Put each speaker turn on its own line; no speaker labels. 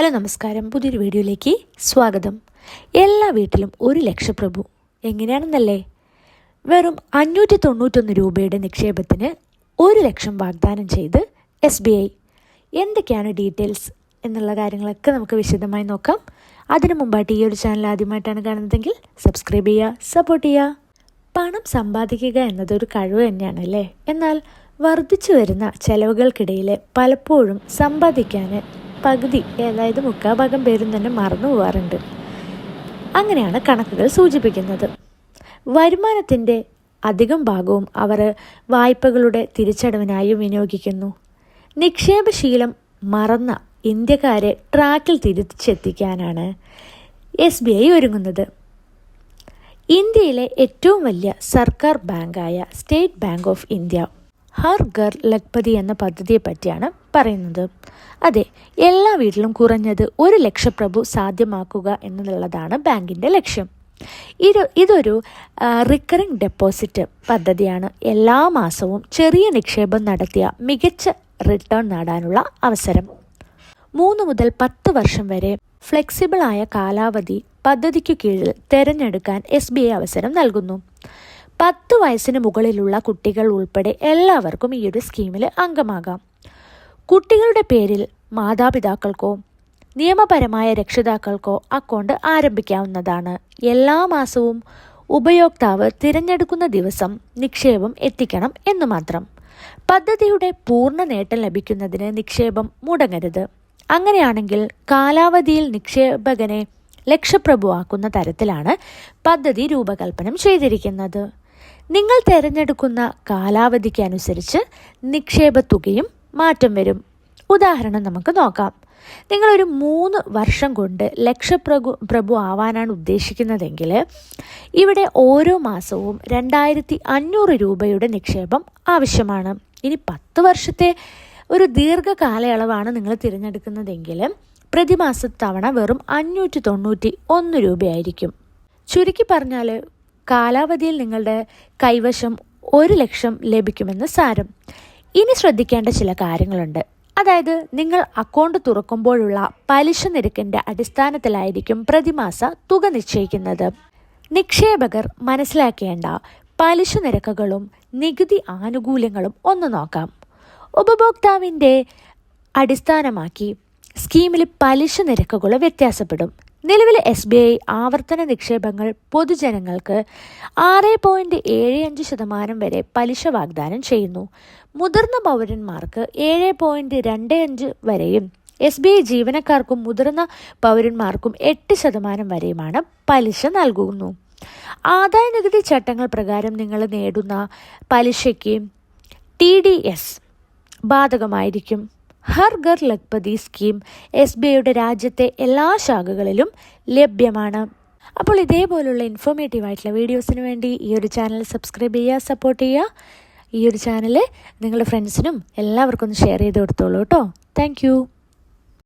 Hello നമസ്കാരം, പുതിയൊരു വീഡിയോയിലേക്ക് സ്വാഗതം. എല്ലാ വീട്ടിലും ഒരു ലക്ഷപ്രഭു എങ്ങനെയാണെന്നല്ലേ? വെറും 591 രൂപയുടെ നിക്ഷേപത്തിന് 1 ലക്ഷം വാഗ്ദാനം ചെയ്ത് SBI. എന്തൊക്കെയാണ് ഡീറ്റെയിൽസ് എന്നുള്ള കാര്യങ്ങളൊക്കെ നമുക്ക് വിശദമായി നോക്കാം. അതിനു മുമ്പായിട്ട് ഈ ഒരു ചാനൽ ആദ്യമായിട്ടാണ് കാണുന്നതെങ്കിൽ സബ്സ്ക്രൈബ് ചെയ്യുക, സപ്പോർട്ട് ചെയ്യുക. പണം സമ്പാദിക്കുക എന്നതൊരു കഴിവ് തന്നെയാണല്ലേ. എന്നാൽ വർദ്ധിച്ചു വരുന്ന ചെലവുകൾക്കിടയിൽ പലപ്പോഴും സമ്പാദിക്കാൻ പകുതി, അതായത് 3/4 പേരും തന്നെ മറന്നു പോകാറുണ്ട്. അങ്ങനെയാണ് കണക്കുകൾ സൂചിപ്പിക്കുന്നത്. വരുമാനത്തിൻ്റെ അധികം ഭാഗവും അവർ വായ്പകളുടെ തിരിച്ചടവിനായി വിനിയോഗിക്കുന്നു. നിക്ഷേപശീലം മറന്ന ഇന്ത്യക്കാരെ ട്രാക്കിൽ തിരിച്ചെത്തിക്കാനാണ് SBI ഒരുങ്ങുന്നത്. ഇന്ത്യയിലെ ഏറ്റവും വലിയ സർക്കാർ ബാങ്കായ State Bank of India Har Ghar Lakhpati എന്ന പദ്ധതിയെ പറ്റിയാണ് പറയുന്നത്. അതെ, എല്ലാ വീട്ടിലും കുറഞ്ഞത് 1 ലക്ഷപ്രഭു സാധ്യമാക്കുക എന്നുള്ളതാണ് ബാങ്കിൻ്റെ ലക്ഷ്യം. ഇതൊരു റിക്കറിംഗ് ഡെപ്പോസിറ്റ് പദ്ധതിയാണ്. എല്ലാ മാസവും ചെറിയ നിക്ഷേപം നടത്തിയ മികച്ച റിട്ടേൺ നേടാനുള്ള അവസരം. 3 മുതൽ 10 വർഷം വരെ ഫ്ലെക്സിബിൾ ആയ കാലാവധി പദ്ധതിക്കു കീഴിൽ തിരഞ്ഞെടുക്കാൻ SBI അവസരം നൽകുന്നു. 10 വയസ്സിന് മുകളിലുള്ള കുട്ടികൾ ഉൾപ്പെടെ എല്ലാവർക്കും ഈ ഒരു സ്കീമിൽ അംഗമാകാം. കുട്ടികളുടെ പേരിൽ മാതാപിതാക്കൾക്കോ നിയമപരമായ രക്ഷിതാക്കൾക്കോ അക്കൗണ്ട് ആരംഭിക്കാവുന്നതാണ്. എല്ലാ മാസവും ഉപയോക്താവ് തിരഞ്ഞെടുക്കുന്ന ദിവസം നിക്ഷേപം എത്തിക്കണം എന്നു മാത്രം. പദ്ധതിയുടെ പൂർണ്ണ നേട്ടം ലഭിക്കുന്നതിന് നിക്ഷേപം മുടങ്ങരുത്. അങ്ങനെയാണെങ്കിൽ കാലാവധിയിൽ നിക്ഷേപകനെ ലക്ഷപ്രഭുവാക്കുന്ന തരത്തിലാണ് പദ്ധതി രൂപകൽപ്പന ചെയ്തിരിക്കുന്നത്. നിങ്ങൾ തിരഞ്ഞെടുക്കുന്ന കാലാവധിക്ക് അനുസരിച്ച് നിക്ഷേപത്തുകയും മാറ്റം വരും. ഉദാഹരണം നമുക്ക് നോക്കാം. നിങ്ങളൊരു 3 വർഷം കൊണ്ട് ലക്ഷപ്രഭു ആവാനാണ് ഉദ്ദേശിക്കുന്നതെങ്കിൽ ഇവിടെ ഓരോ മാസവും 2500 രൂപയുടെ നിക്ഷേപം ആവശ്യമാണ്. ഇനി 10 വർഷത്തെ ഒരു ദീർഘകാലയളവാണ് നിങ്ങൾ തിരഞ്ഞെടുക്കുന്നതെങ്കിൽ പ്രതിമാസ തവണ വെറും 591 രൂപയായിരിക്കും. ചുരുക്കി പറഞ്ഞാൽ കാലാവധിയിൽ നിങ്ങളുടെ കൈവശം 1 ലക്ഷം ലഭിക്കുമെന്ന് സാരം. ഇനി ശ്രദ്ധിക്കേണ്ട ചില കാര്യങ്ങളുണ്ട്. അതായത്, നിങ്ങൾ അക്കൗണ്ട് തുറക്കുമ്പോഴുള്ള പലിശ നിരക്കിൻ്റെ അടിസ്ഥാനത്തിലായിരിക്കും പ്രതിമാസ തുക നിശ്ചയിക്കുന്നത്. നിക്ഷേപകർ മനസ്സിലാക്കേണ്ട പലിശ നിരക്കുകളും നികുതി ആനുകൂല്യങ്ങളും ഒന്ന് നോക്കാം. ഉപഭോക്താവിൻ്റെ അടിസ്ഥാനമാക്കി സ്കീമിൽ പലിശ നിരക്കുകൾ വ്യത്യാസപ്പെടും. നിലവിൽ SBI ആവർത്തന നിക്ഷേപങ്ങൾ പൊതുജനങ്ങൾക്ക് 6.75% വരെ പലിശ വാഗ്ദാനം ചെയ്യുന്നു. മുതിർന്ന പൗരന്മാർക്ക് 7.25 വരെയും SBI ജീവനക്കാർക്കും മുതിർന്ന പൗരന്മാർക്കും 8% വരെയുമാണ് പലിശ നൽകുന്നു. ആദായ നികുതി ചട്ടങ്ങൾ പ്രകാരം നിങ്ങൾ നേടുന്ന പലിശയ്ക്ക് TDS ബാധകമായിരിക്കും. ഹർ ഘർ ലഖ്പതി സ്കീം SBIയുടെ രാജ്യത്തെ എല്ലാ ശാഖകളിലും ലഭ്യമാണ്. അപ്പോൾ ഇതേപോലുള്ള ഇൻഫോർമേറ്റീവ് ആയിട്ടുള്ള വീഡിയോസിന് വേണ്ടി ഈ ഒരു ചാനൽ സബ്സ്ക്രൈബ് ചെയ്യുക, സപ്പോർട്ട് ചെയ്യുക. ഈ ഒരു ചാനൽ നിങ്ങളുടെ ഫ്രണ്ട്സിനും എല്ലാവർക്കും ഒന്ന് ഷെയർ ചെയ്ത് കൊടുത്തോളൂ കേട്ടോ. താങ്ക്